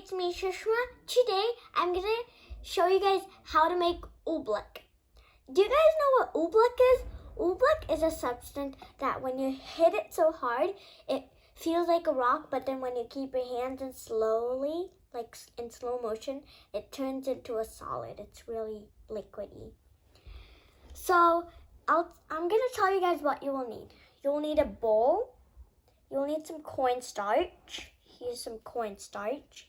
it's me, Sushma. Today, I'm going to show you guys how to make oobleck. Do you guys know what oobleck is? Oobleck is a substance that when you hit it so hard, it feels like a rock, but then when you keep your hands in slowly, like in slow motion, it turns into a solid. It's really liquidy. So, I'm going to tell you guys what you will need. You'll need a bowl. You'll need some cornstarch. Here's some cornstarch.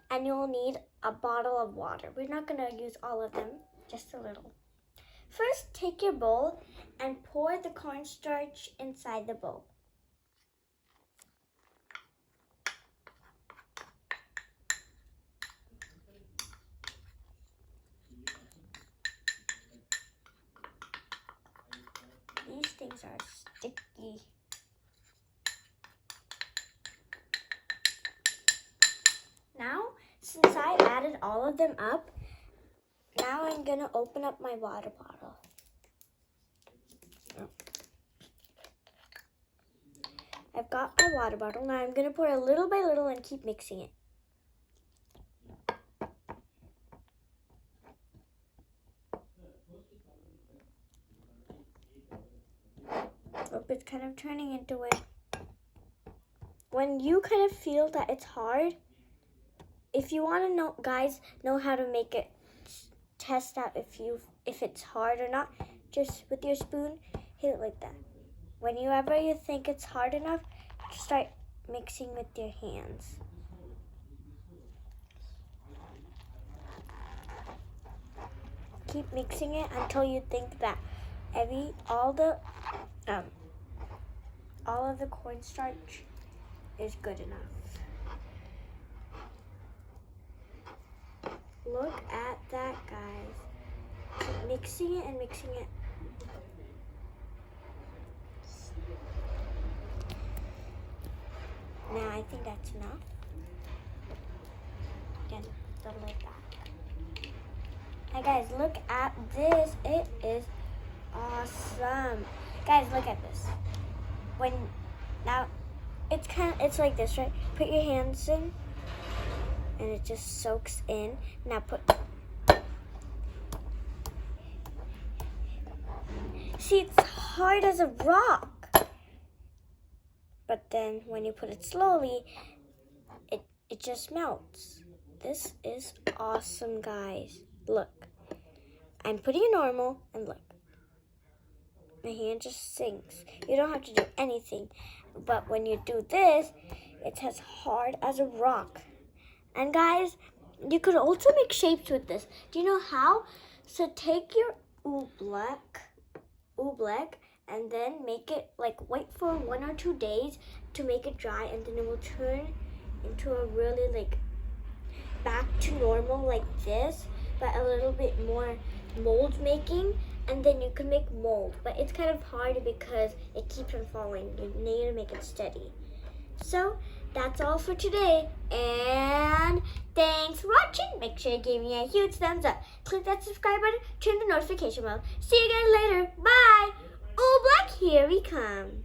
And you'll need a bottle of water. We're not going to use all of them, just a little. First, take your bowl and pour the cornstarch inside the bowl. These things are sticky. Now, since I added all of them up, now I'm going to open up my water bottle. I've got my water bottle. Now I'm going to pour it little by little and keep mixing it. Oh, it's kind of turning into it. When you kind of feel that it's hard, if you want to know, guys, know how to make it, test out if it's hard or not, just with your spoon, hit it like that. Whenever you think it's hard enough, just start mixing with your hands. Keep mixing it until you think that all of the cornstarch is good enough. Look at that, guys. Keep mixing it and mixing it. Now I think that's enough. Again, the lid back. Hey guys, look at this. It is awesome. Guys, look at this. Now it's like this, right? Put your hands in and it just soaks in. Now see, it's hard as a rock. But then when you put it slowly, it just melts. This is awesome, guys. Look. I'm putting it normal, and look. My hand just sinks. You don't have to do anything. But when you do this, it's as hard as a rock. And guys, you could also make shapes with this. Do you know how? So take your oobleck, and then make it, wait for 1 or 2 days to make it dry, and then it will turn into a really, back to normal like this, but a little bit more mold making, and then you can make mold. But it's kind of hard because it keeps on falling. You need to make it steady. So, that's all for today, and thanks for watching. Make sure you give me a huge thumbs up. Click that subscribe button, turn the notification bell. See you guys later. Bye! Obleck, here we come.